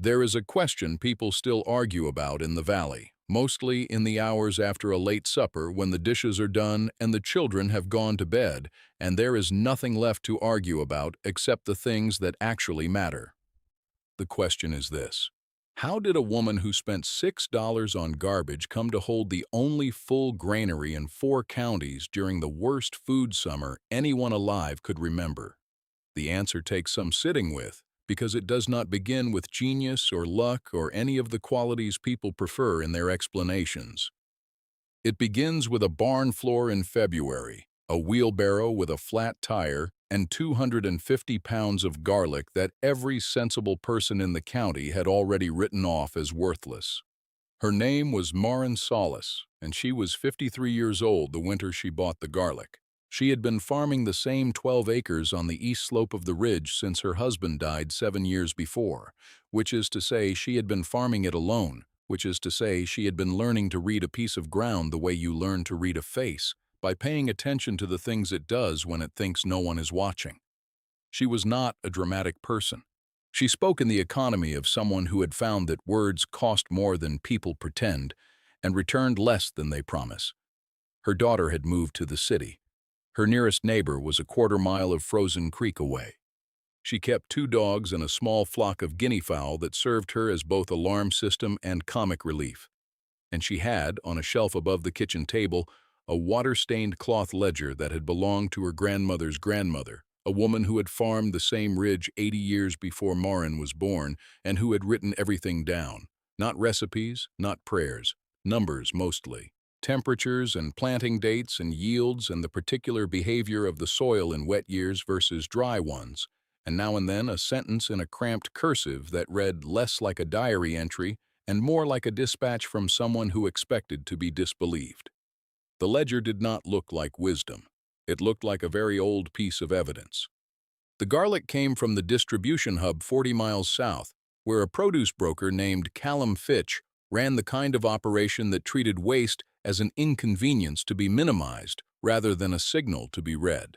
There is a question people still argue about in the valley, mostly in the hours after a late supper when the dishes are done and the children have gone to bed, and there is nothing left to argue about except the things that actually matter. The question is this: how did a woman who spent $6 on garbage come to hold the only full granary in 4 counties during the worst food summer anyone alive could remember? The answer takes some sitting with, because it does not begin with genius or luck or any of the qualities people prefer in their explanations. It begins with a barn floor in February, a wheelbarrow with a flat tire, and 250 pounds of garlic that every sensible person in the county had already written off as worthless. Her name was Marin Solis, and she was 53 years old the winter she bought the garlic. She had been farming the same 12 acres on the east slope of the ridge since her husband died 7 years before, which is to say she had been farming it alone, which is to say she had been learning to read a piece of ground the way you learn to read a face, by paying attention to the things it does when it thinks no one is watching. She was not a dramatic person. She spoke in the economy of someone who had found that words cost more than people pretend and returned less than they promise. Her daughter had moved to the city. Her nearest neighbor was a quarter-mile of Frozen Creek away. She kept 2 dogs and a small flock of guinea fowl that served her as both alarm system and comic relief. And she had, on a shelf above the kitchen table, a water-stained cloth ledger that had belonged to her grandmother's grandmother, a woman who had farmed the same ridge 80 years before Marin was born and who had written everything down. Not recipes, not prayers, numbers mostly. Temperatures and planting dates and yields and the particular behavior of the soil in wet years versus dry ones, and now and then a sentence in a cramped cursive that read less like a diary entry and more like a dispatch from someone who expected to be disbelieved. The ledger did not look like wisdom. It looked like a very old piece of evidence. The garlic came from the distribution hub 40 miles south, where a produce broker named Callum Fitch ran the kind of operation that treated waste as an inconvenience to be minimized rather than a signal to be read.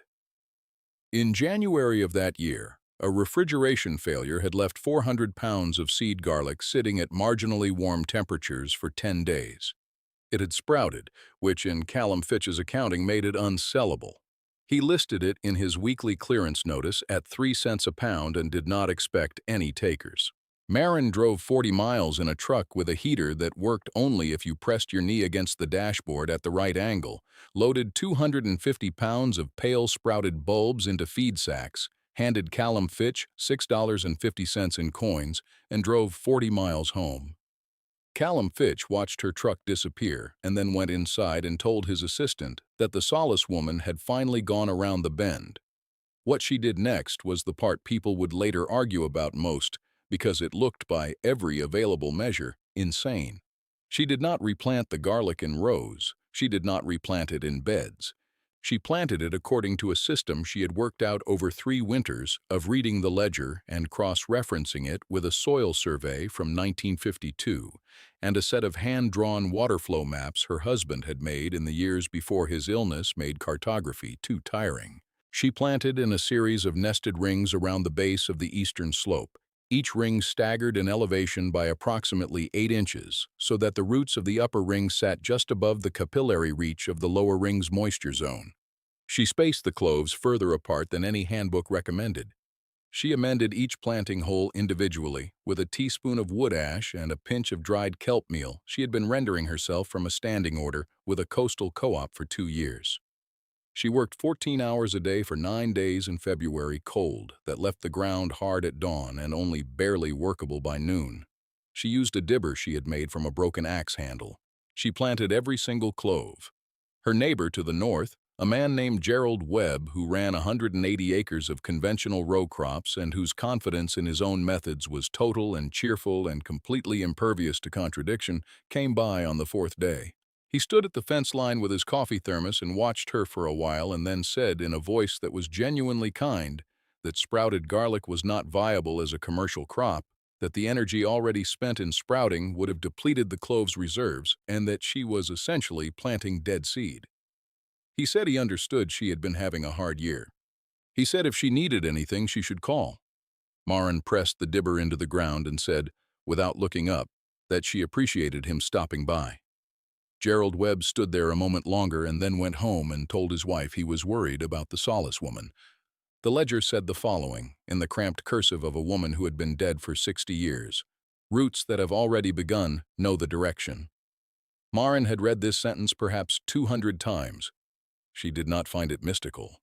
In January of that year, a refrigeration failure had left 400 pounds of seed garlic sitting at marginally warm temperatures for 10 days. It had sprouted, which in Callum Fitch's accounting made it unsellable. He listed it in his weekly clearance notice at 3 cents a pound and did not expect any takers. Marin drove 40 miles in a truck with a heater that worked only if you pressed your knee against the dashboard at the right angle, loaded 250 pounds of pale sprouted bulbs into feed sacks, handed Callum Fitch $6.50 in coins, and drove 40 miles home. Callum Fitch watched her truck disappear and then went inside and told his assistant that the Solis woman had finally gone around the bend. What she did next was the part people would later argue about most, because it looked, by every available measure, insane. She did not replant the garlic in rows. She did not replant it in beds. She planted it according to a system she had worked out over 3 winters of reading the ledger and cross-referencing it with a soil survey from 1952 and a set of hand-drawn water flow maps her husband had made in the years before his illness made cartography too tiring. She planted in a series of nested rings around the base of the eastern slope, each ring staggered in elevation by approximately 8 inches, so that the roots of the upper ring sat just above the capillary reach of the lower ring's moisture zone. She spaced the cloves further apart than any handbook recommended. She amended each planting hole individually with a teaspoon of wood ash and a pinch of dried kelp meal she had been rendering herself from a standing order with a coastal co-op for 2 years. She worked 14 hours a day for 9 days in February cold that left the ground hard at dawn and only barely workable by noon. She used a dibber she had made from a broken axe handle. She planted every single clove. Her neighbor to the north, a man named Gerald Webb, who ran 180 acres of conventional row crops and whose confidence in his own methods was total and cheerful and completely impervious to contradiction, came by on the 4th day. He stood at the fence line with his coffee thermos and watched her for a while and then said in a voice that was genuinely kind that sprouted garlic was not viable as a commercial crop, that the energy already spent in sprouting would have depleted the clove's reserves, and that she was essentially planting dead seed. He said he understood she had been having a hard year. He said if she needed anything, she should call. Marin pressed the dibber into the ground and said, without looking up, that she appreciated him stopping by. Gerald Webb stood there a moment longer and then went home and told his wife he was worried about the Solis woman. The ledger said the following, in the cramped cursive of a woman who had been dead for 60 years. Roots that have already begun know the direction. Maren had read this sentence perhaps 200 times. She did not find it mystical.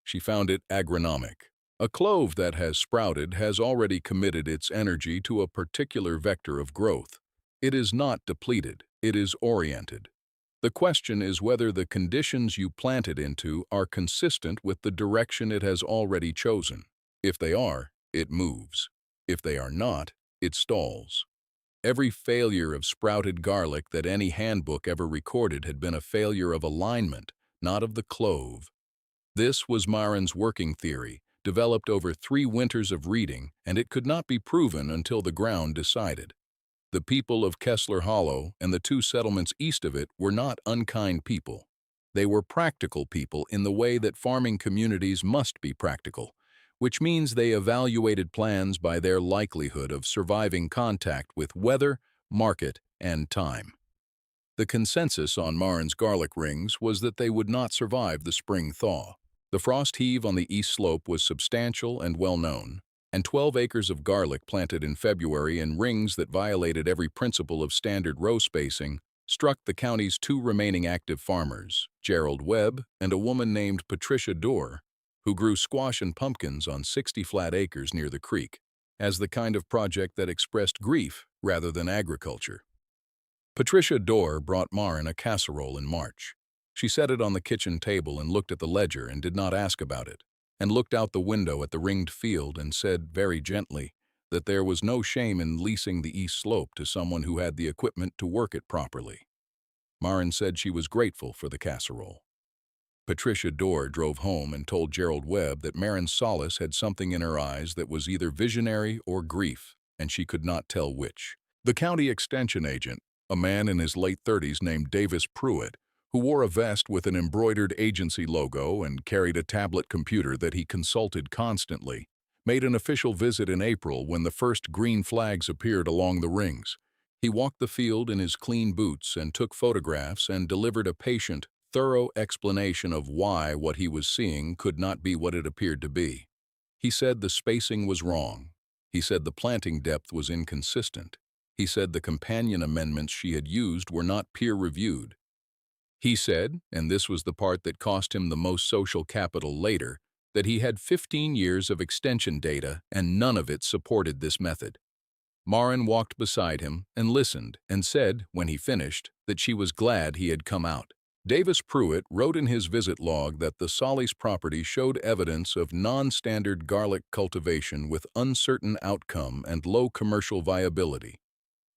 She found it agronomic. A clove that has sprouted has already committed its energy to a particular vector of growth. It is not depleted, it is oriented. The question is whether the conditions you plant it into are consistent with the direction it has already chosen. If they are, it moves. If they are not, it stalls. Every failure of sprouted garlic that any handbook ever recorded had been a failure of alignment, not of the clove. This was Maren's working theory, developed over 3 winters of reading, and it could not be proven until the ground decided. The people of Kessler Hollow and the 2 settlements east of it were not unkind people. They were practical people in the way that farming communities must be practical, which means they evaluated plans by their likelihood of surviving contact with weather, market, and time. The consensus on Maren's garlic rings was that they would not survive the spring thaw. The frost heave on the east slope was substantial and well known, and 12 acres of garlic planted in February in rings that violated every principle of standard row spacing struck the county's 2 remaining active farmers, Gerald Webb and a woman named Patricia Dorr, who grew squash and pumpkins on 60 flat acres near the creek, as the kind of project that expressed grief rather than agriculture. Patricia Dorr brought Maren a casserole in March. She set it on the kitchen table and looked at the ledger and did not ask about it, and looked out the window at the ringed field and said very gently that there was no shame in leasing the east slope to someone who had the equipment to work it properly. Maren said she was grateful for the casserole. Patricia Dorr drove home and told Gerald Webb that Maren Solis had something in her eyes that was either visionary or grief, and she could not tell which. The county extension agent, a man in his late 30s named Davis Pruitt, who wore a vest with an embroidered agency logo and carried a tablet computer that he consulted constantly, made an official visit in April when the first green flags appeared along the rings. He walked the field in his clean boots and took photographs and delivered a patient, thorough explanation of why what he was seeing could not be what it appeared to be. He said the spacing was wrong. He said the planting depth was inconsistent. He said the companion amendments she had used were not peer-reviewed. He said, and this was the part that cost him the most social capital later, that he had 15 years of extension data and none of it supported this method. Maren walked beside him and listened and said, when he finished, that she was glad he had come out. Davis Pruitt wrote in his visit log that the Solis property showed evidence of non-standard garlic cultivation with uncertain outcome and low commercial viability.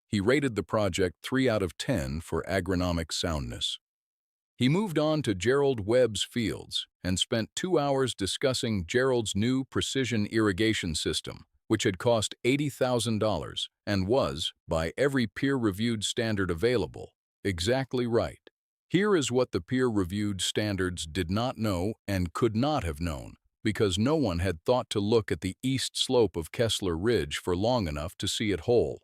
He rated the project 3 out of 10 for agronomic soundness. He moved on to Gerald Webb's fields and spent 2 hours discussing Gerald's new precision irrigation system, which had cost $80,000 and was, by every peer-reviewed standard available, exactly right. Here is what the peer-reviewed standards did not know and could not have known, because no one had thought to look at the east slope of Kessler Ridge for long enough to see it whole.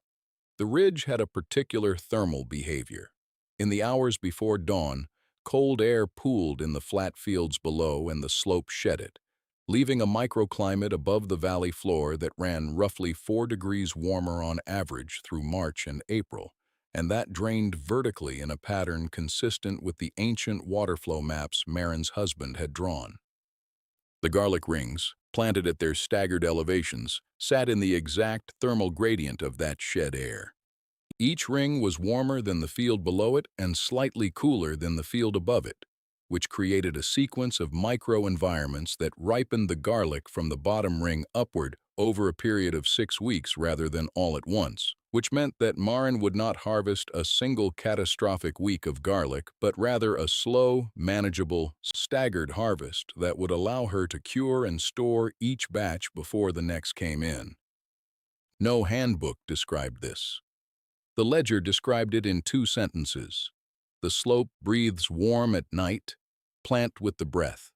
The ridge had a particular thermal behavior. In the hours before dawn, cold air pooled in the flat fields below and the slope shed it, leaving a microclimate above the valley floor that ran roughly 4 degrees warmer on average through March and April, and that drained vertically in a pattern consistent with the ancient waterflow maps Maren's husband had drawn. The garlic rings, planted at their staggered elevations, sat in the exact thermal gradient of that shed air. Each ring was warmer than the field below it and slightly cooler than the field above it, which created a sequence of microenvironments that ripened the garlic from the bottom ring upward over a period of 6 weeks rather than all at once, which meant that Maren would not harvest a single catastrophic week of garlic, but rather a slow, manageable, staggered harvest that would allow her to cure and store each batch before the next came in. No handbook described this. The ledger described it in 2 sentences. The slope breathes warm at night, plant with the breath.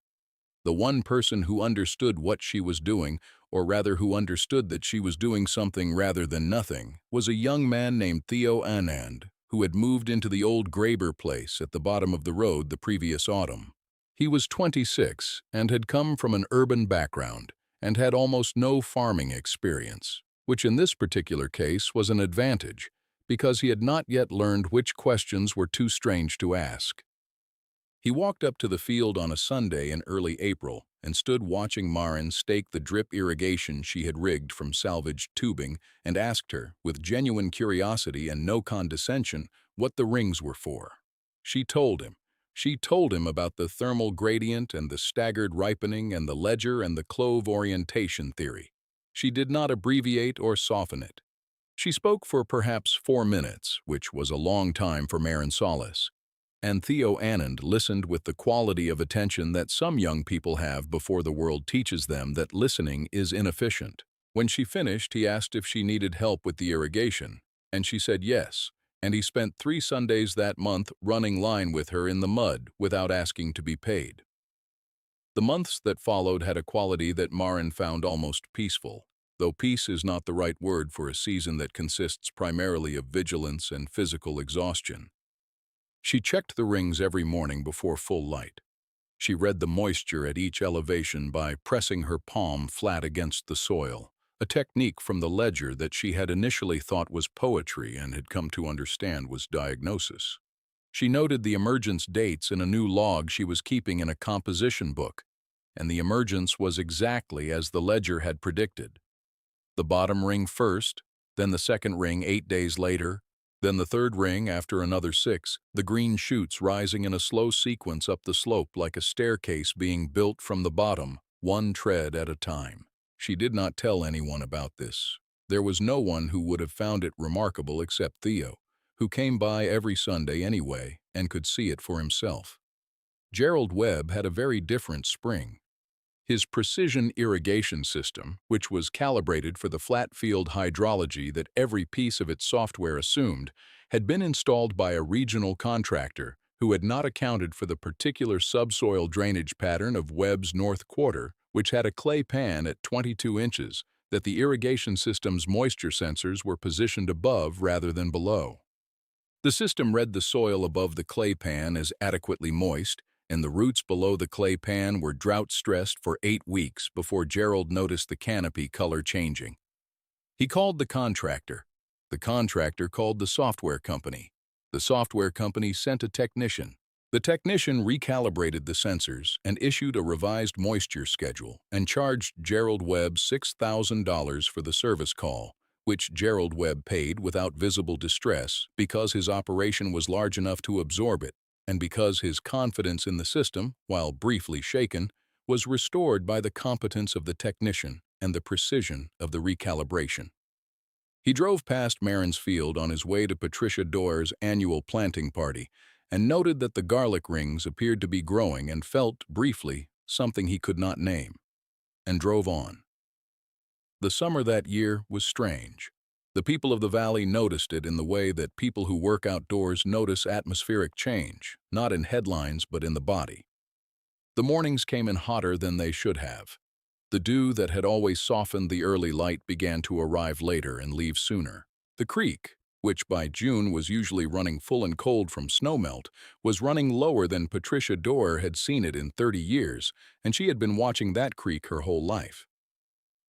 The one person who understood what she was doing, or rather who understood that she was doing something rather than nothing, was a young man named Theo Anand, who had moved into the old Graber place at the bottom of the road the previous autumn. He was 26 and had come from an urban background and had almost no farming experience, which in this particular case was an advantage because he had not yet learned which questions were too strange to ask. He walked up to the field on a Sunday in early April and stood watching Maren stake the drip irrigation she had rigged from salvaged tubing and asked her, with genuine curiosity and no condescension, what the rings were for. She told him. She told him about the thermal gradient and the staggered ripening and the ledger and the clove orientation theory. She did not abbreviate or soften it. She spoke for perhaps 4 minutes, which was a long time for Maren Solis. And Theo Anand listened with the quality of attention that some young people have before the world teaches them that listening is inefficient. When she finished, he asked if she needed help with the irrigation, and she said yes, and he spent 3 Sundays that month running line with her in the mud without asking to be paid. The months that followed had a quality that Maren found almost peaceful, though peace is not the right word for a season that consists primarily of vigilance and physical exhaustion. She checked the rings every morning before full light. She read the moisture at each elevation by pressing her palm flat against the soil, a technique from the ledger that she had initially thought was poetry and had come to understand was diagnosis. She noted the emergence dates in a new log she was keeping in a composition book, and the emergence was exactly as the ledger had predicted. The bottom ring first, then the second ring 8 days later, then the third ring after another 6, the green shoots rising in a slow sequence up the slope like a staircase being built from the bottom, one tread at a time. She did not tell anyone about this. There was no one who would have found it remarkable except Theo, who came by every Sunday anyway and could see it for himself. Gerald Webb had a very different spring. His precision irrigation system, which was calibrated for the flat field hydrology that every piece of its software assumed, had been installed by a regional contractor who had not accounted for the particular subsoil drainage pattern of Webb's North Quarter, which had a clay pan at 22 inches that the irrigation system's moisture sensors were positioned above rather than below. The system read the soil above the clay pan as adequately moist, and the roots below the clay pan were drought-stressed for 8 weeks before Gerald noticed the canopy color changing. He called the contractor. The contractor called the software company. The software company sent a technician. The technician recalibrated the sensors and issued a revised moisture schedule and charged Gerald Webb $6,000 for the service call, which Gerald Webb paid without visible distress because his operation was large enough to absorb it, and because his confidence in the system, while briefly shaken, was restored by the competence of the technician and the precision of the recalibration. He drove past Maren's field on his way to Patricia Doerr's annual planting party and noted that the garlic rings appeared to be growing and felt, briefly, something he could not name, and drove on. The summer that year was strange. The people of the valley noticed it in the way that people who work outdoors notice atmospheric change, not in headlines but in the body. The mornings came in hotter than they should have. The dew that had always softened the early light began to arrive later and leave sooner. The creek, which by June was usually running full and cold from snowmelt, was running lower than Patricia Doerr had seen it in 30 years, and she had been watching that creek her whole life.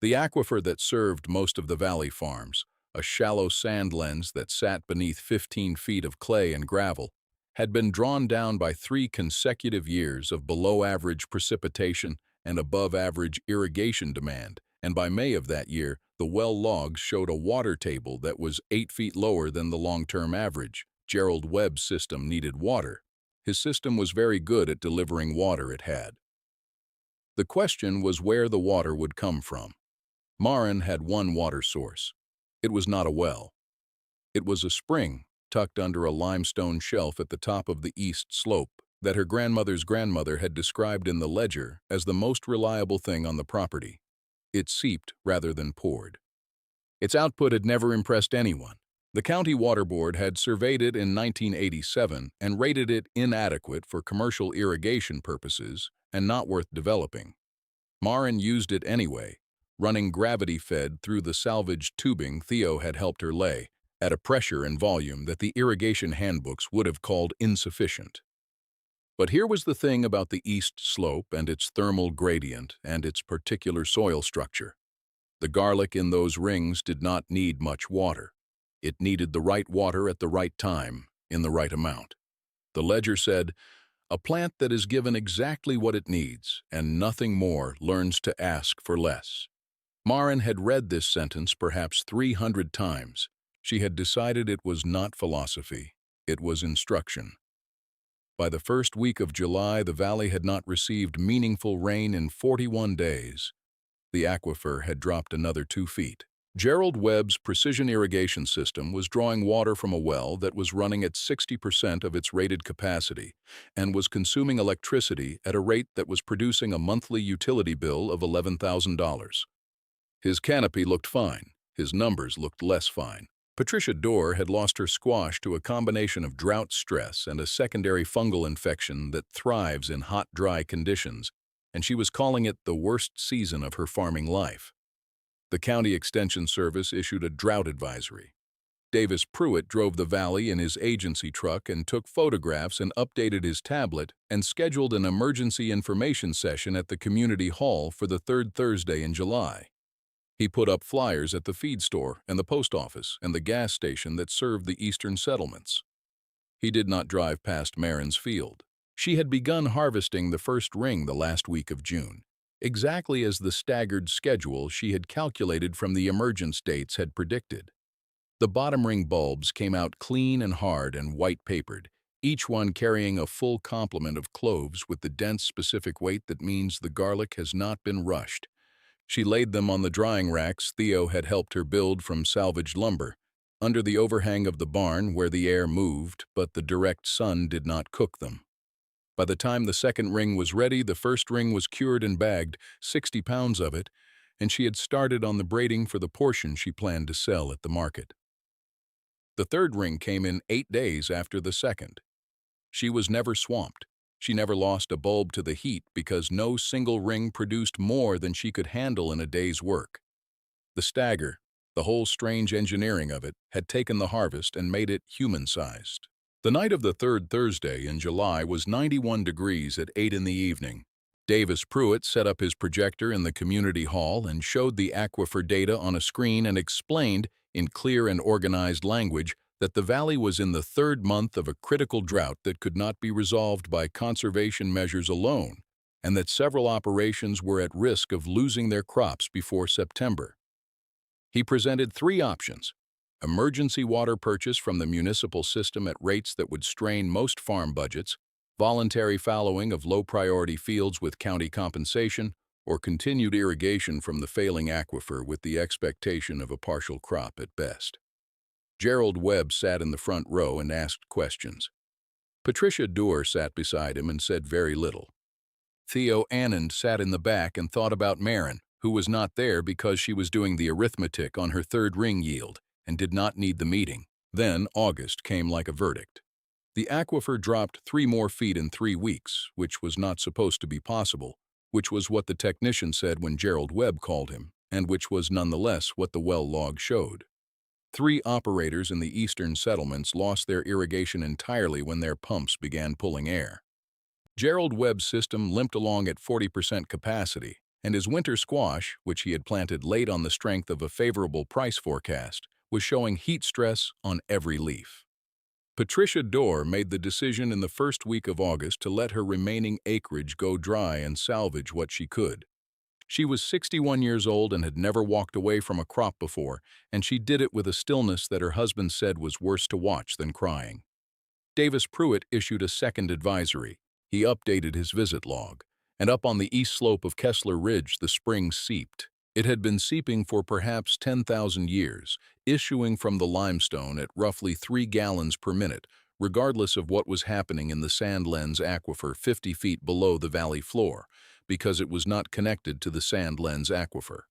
The aquifer that served most of the valley farms, a shallow sand lens that sat beneath 15 feet of clay and gravel, had been drawn down by 3 consecutive years of below-average precipitation and above-average irrigation demand, and by May of that year, the well logs showed a water table that was 8 feet lower than the long-term average. Gerald Webb's system needed water. His system was very good at delivering water it had. The question was where the water would come from. Maren had one water source. It was not a well. It was a spring tucked under a limestone shelf at the top of the east slope that her grandmother's grandmother had described in the ledger as the most reliable thing on the property. It seeped rather than poured. Its output had never impressed anyone. The county water board had surveyed it in 1987 and rated it inadequate for commercial irrigation purposes and not worth developing. Maren used it anyway, running gravity-fed through the salvaged tubing Theo had helped her lay, at a pressure and volume that the irrigation handbooks would have called insufficient. But here was the thing about the east slope and its thermal gradient and its particular soil structure. The garlic in those rings did not need much water. It needed the right water at the right time, in the right amount. The ledger said, "A plant that is given exactly what it needs, and nothing more, learns to ask for less." Maren had read this sentence perhaps 300 times. She had decided it was not philosophy, it was instruction. By the first week of July, the valley had not received meaningful rain in 41 days. The aquifer had dropped another 2 feet. Gerald Webb's precision irrigation system was drawing water from a well that was running at 60% of its rated capacity and was consuming electricity at a rate that was producing a monthly utility bill of $11,000. His canopy looked fine. His numbers looked less fine. Patricia Dorr had lost her squash to a combination of drought stress and a secondary fungal infection that thrives in hot, dry conditions, and she was calling it the worst season of her farming life. The County Extension Service issued a drought advisory. Davis Pruitt drove the valley in his agency truck and took photographs and updated his tablet and scheduled an emergency information session at the community hall for the 3rd Thursday in July. He put up flyers at the feed store and the post office and the gas station that served the eastern settlements. He did not drive past Maren's field. She had begun harvesting the first ring the last week of June, exactly as the staggered schedule she had calculated from the emergence dates had predicted. The bottom ring bulbs came out clean and hard and white-papered, each one carrying a full complement of cloves with the dense specific weight that means the garlic has not been rushed. She laid them on the drying racks Theo had helped her build from salvaged lumber, under the overhang of the barn where the air moved, but the direct sun did not cook them. By the time the second ring was ready, the first ring was cured and bagged, 60 pounds of it, and she had started on the braiding for the portion she planned to sell at the market. The third ring came in 8 days after the second. She was never swamped. She never lost a bulb to the heat because no single ring produced more than she could handle in a day's work. The stagger, the whole strange engineering of it, had taken the harvest and made it human-sized. The night of the 3rd Thursday in July was 91 degrees at 8 in the evening. Davis Pruitt set up his projector in the community hall and showed the aquifer data on a screen and explained, in clear and organized language, that the valley was in the 3rd month of a critical drought that could not be resolved by conservation measures alone, and that several operations were at risk of losing their crops before September. He presented 3 options: emergency water purchase from the municipal system at rates that would strain most farm budgets, voluntary fallowing of low-priority fields with county compensation, or continued irrigation from the failing aquifer with the expectation of a partial crop at best. Gerald Webb sat in the front row and asked questions. Patricia Dorr sat beside him and said very little. Theo Anand sat in the back and thought about Maren, who was not there because she was doing the arithmetic on her 3rd ring yield and did not need the meeting. Then August came like a verdict. The aquifer dropped 3 more feet in 3 weeks, which was not supposed to be possible, which was what the technician said when Gerald Webb called him, and which was nonetheless what the well log showed. 3 operators in the eastern settlements lost their irrigation entirely when their pumps began pulling air. Gerald Webb's system limped along at 40% capacity, and his winter squash, which he had planted late on the strength of a favorable price forecast, was showing heat stress on every leaf. Patricia Dorr made the decision in the first week of August to let her remaining acreage go dry and salvage what she could. She was 61 years old and had never walked away from a crop before, and she did it with a stillness that her husband said was worse to watch than crying. Davis Pruitt issued a second advisory. He updated his visit log, and up on the east slope of Kessler Ridge the spring seeped. It had been seeping for perhaps 10,000 years, issuing from the limestone at roughly 3 gallons per minute, regardless of what was happening in the Sand Lens aquifer 50 feet below the valley floor, because it was not connected to the Sand Lens aquifer.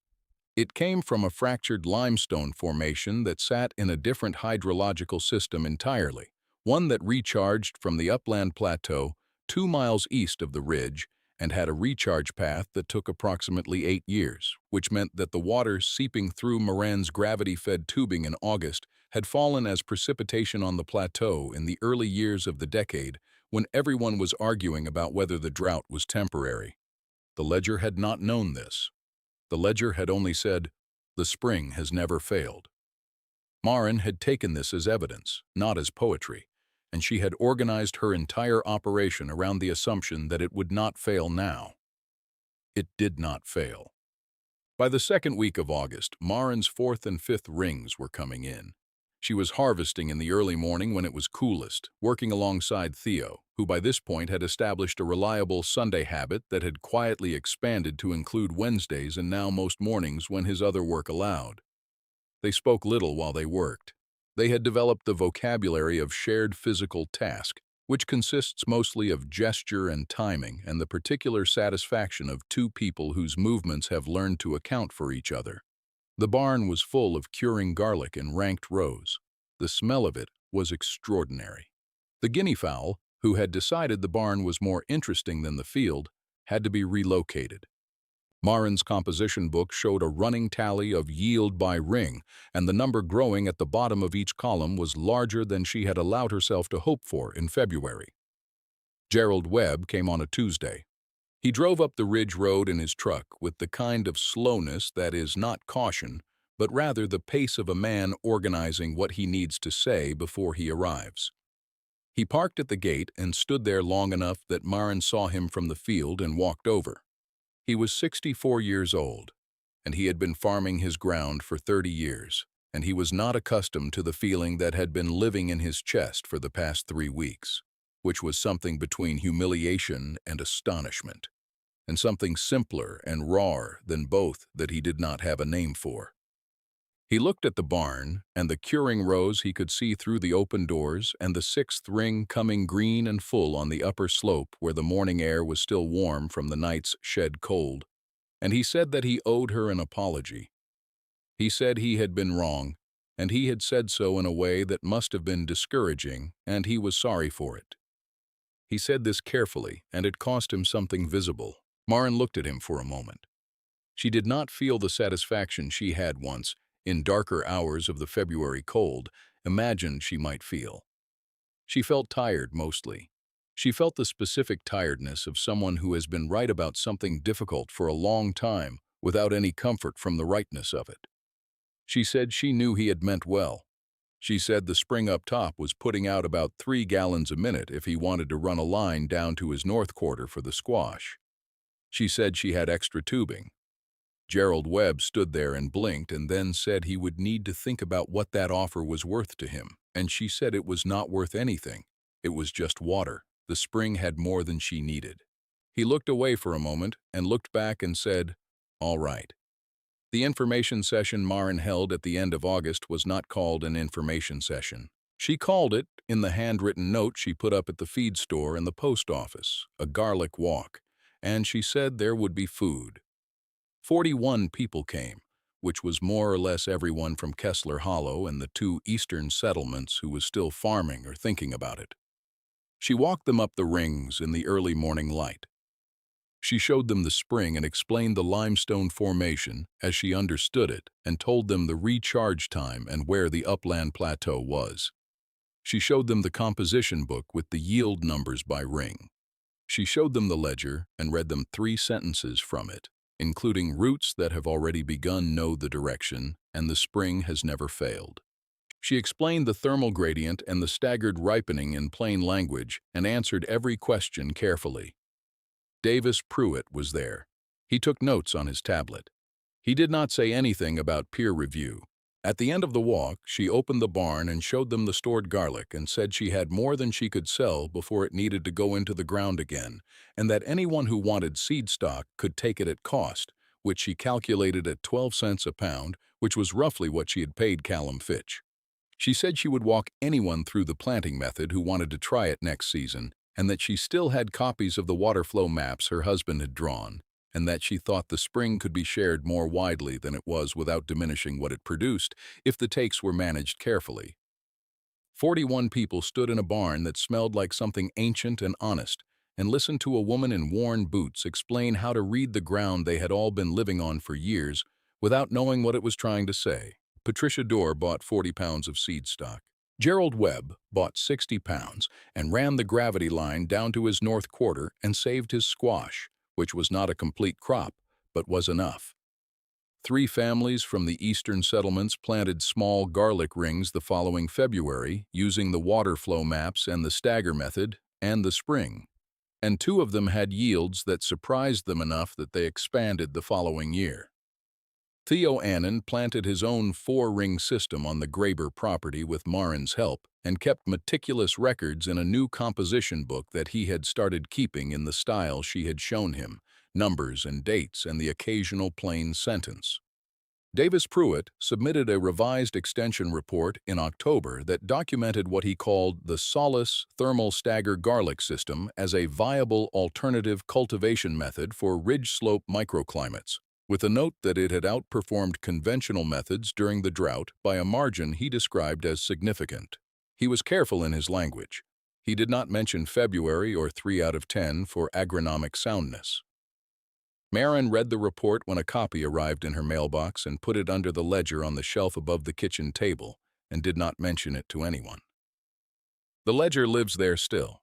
It came from a fractured limestone formation that sat in a different hydrological system entirely, one that recharged from the upland plateau 2 miles east of the ridge and had a recharge path that took approximately 8 years, which meant that the water seeping through Moran's gravity-fed tubing in August had fallen as precipitation on the plateau in the early years of the decade when everyone was arguing about whether the drought was temporary. The ledger had not known this. The ledger had only said, "The spring has never failed." Maren had taken this as evidence, not as poetry, and she had organized her entire operation around the assumption that it would not fail now. It did not fail. By the second week of August, Maren's fourth and fifth rings were coming in. She was harvesting in the early morning when it was coolest, working alongside Theo, who by this point had established a reliable Sunday habit that had quietly expanded to include Wednesdays and now most mornings when his other work allowed. They spoke little while they worked. They had developed the vocabulary of shared physical task, which consists mostly of gesture and timing and the particular satisfaction of two people whose movements have learned to account for each other. The barn was full of curing garlic in ranked rows. The smell of it was extraordinary. The guinea fowl, who had decided the barn was more interesting than the field, had to be relocated. Maren's composition book showed a running tally of yield by ring, and the number growing at the bottom of each column was larger than she had allowed herself to hope for in February. Gerald Webb came on a Tuesday. He drove up the ridge road in his truck with the kind of slowness that is not caution, but rather the pace of a man organizing what he needs to say before he arrives. He parked at the gate and stood there long enough that Maren saw him from the field and walked over. He was 64 years old, and he had been farming his ground for 30 years, and he was not accustomed to the feeling that had been living in his chest for the past 3 weeks, which was something between humiliation and astonishment, and something simpler and rawer than both that he did not have a name for. He looked at the barn, and the curing rows he could see through the open doors, and the sixth ring coming green and full on the upper slope where the morning air was still warm from the night's shed cold, and he said that he owed her an apology. He said he had been wrong, and he had said so in a way that must have been discouraging, and he was sorry for it. He said this carefully, and it cost him something visible. Maren looked at him for a moment. She did not feel the satisfaction she had once, in darker hours of the February cold, imagined she might feel. She felt tired mostly. She felt the specific tiredness of someone who has been right about something difficult for a long time without any comfort from the rightness of it. She said she knew he had meant well. She said the spring up top was putting out about 3 gallons a minute if he wanted to run a line down to his north quarter for the squash. She said she had extra tubing. Gerald Webb stood there and blinked and then said he would need to think about what that offer was worth to him, and she said it was not worth anything. It was just water. The spring had more than she needed. He looked away for a moment and looked back and said, "All right." The information session Maren held at the end of August was not called an information session. She called it, in the handwritten note she put up at the feed store and the post office, a garlic walk, and she said there would be food. 41 people came, which was more or less everyone from Kessler Hollow and the 2 eastern settlements who was still farming or thinking about it. She walked them up the rings in the early morning light. She showed them the spring and explained the limestone formation as she understood it and told them the recharge time and where the upland plateau was. She showed them the composition book with the yield numbers by ring. She showed them the ledger and read them 3 sentences from it, including roots that have already begun know the direction, and the spring has never failed. She explained the thermal gradient and the staggered ripening in plain language and answered every question carefully. Davis Pruitt was there. He took notes on his tablet. He did not say anything about peer review. At the end of the walk, she opened the barn and showed them the stored garlic and said she had more than she could sell before it needed to go into the ground again, and that anyone who wanted seed stock could take it at cost, which she calculated at 12 cents a pound, which was roughly what she had paid Callum Fitch. She said she would walk anyone through the planting method who wanted to try it next season, and that she still had copies of the water flow maps her husband had drawn, and that she thought the spring could be shared more widely than it was without diminishing what it produced if the takes were managed carefully. 41 people stood in a barn that smelled like something ancient and honest, and listened to a woman in worn boots explain how to read the ground they had all been living on for years without knowing what it was trying to say. Patricia Dorr bought 40 pounds of seed stock. Gerald Webb bought 60 pounds and ran the gravity line down to his north quarter and saved his squash, which was not a complete crop, but was enough. 3 families from the eastern settlements planted small garlic rings the following February using the water flow maps and the stagger method and the spring, and 2 of them had yields that surprised them enough that they expanded the following year. Theo Annan planted his own 4-ring system on the Graber property with Marin's help and kept meticulous records in a new composition book that he had started keeping in the style she had shown him, numbers and dates and the occasional plain sentence. Davis Pruitt submitted a revised extension report in October that documented what he called the Solace Thermal Stagger Garlic System as a viable alternative cultivation method for ridge slope microclimates, with a note that it had outperformed conventional methods during the drought by a margin he described as significant. He was careful in his language. He did not mention February or 3 out of 10 for agronomic soundness. Marin read the report when a copy arrived in her mailbox and put it under the ledger on the shelf above the kitchen table and did not mention it to anyone. The ledger lives there still.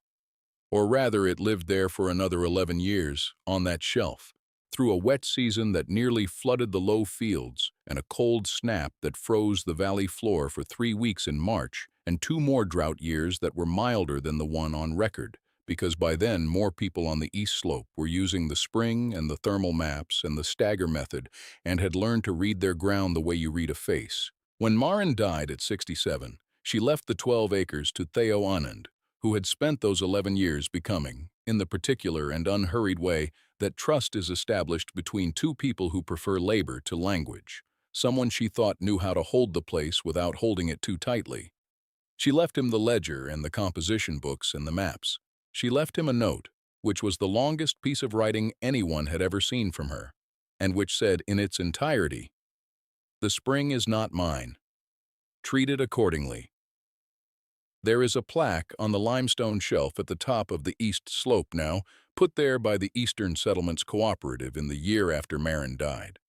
Or rather, it lived there for another 11 years, on that shelf, through a wet season that nearly flooded the low fields and a cold snap that froze the valley floor for 3 weeks in March, and 2 more drought years that were milder than the one on record, because by then more people on the east slope were using the spring and the thermal maps and the stagger method and had learned to read their ground the way you read a face. When Marin died at 67, she left the 12 acres to Theo Anand, who had spent those 11 years becoming, in the particular and unhurried way that trust is established between 2 people who prefer labor to language, someone she thought knew how to hold the place without holding it too tightly. She left him the ledger and the composition books and the maps. She left him a note, which was the longest piece of writing anyone had ever seen from her, and which said in its entirety, "The spring is not mine. Treat it accordingly." There is a plaque on the limestone shelf at the top of the east slope now, put there by the Eastern Settlements Cooperative in the year after Marin died.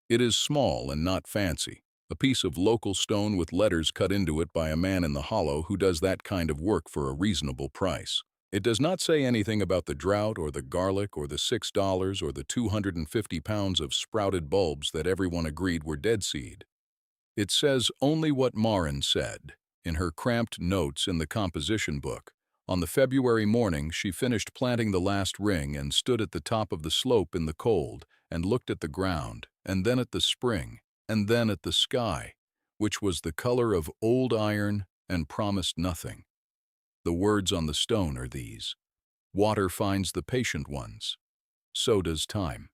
It is small and not fancy, a piece of local stone with letters cut into it by a man in the hollow who does that kind of work for a reasonable price. It does not say anything about the drought or the garlic or the $6 or the 250 pounds of sprouted bulbs that everyone agreed were dead seed. It says only what Marin said, in her cramped notes in the composition book. On the February morning, she finished planting the last ring and stood at the top of the slope in the cold and looked at the ground, and then at the spring, and then at the sky, which was the color of old iron and promised nothing. The words on the stone are these: "Water finds the patient ones. So does time."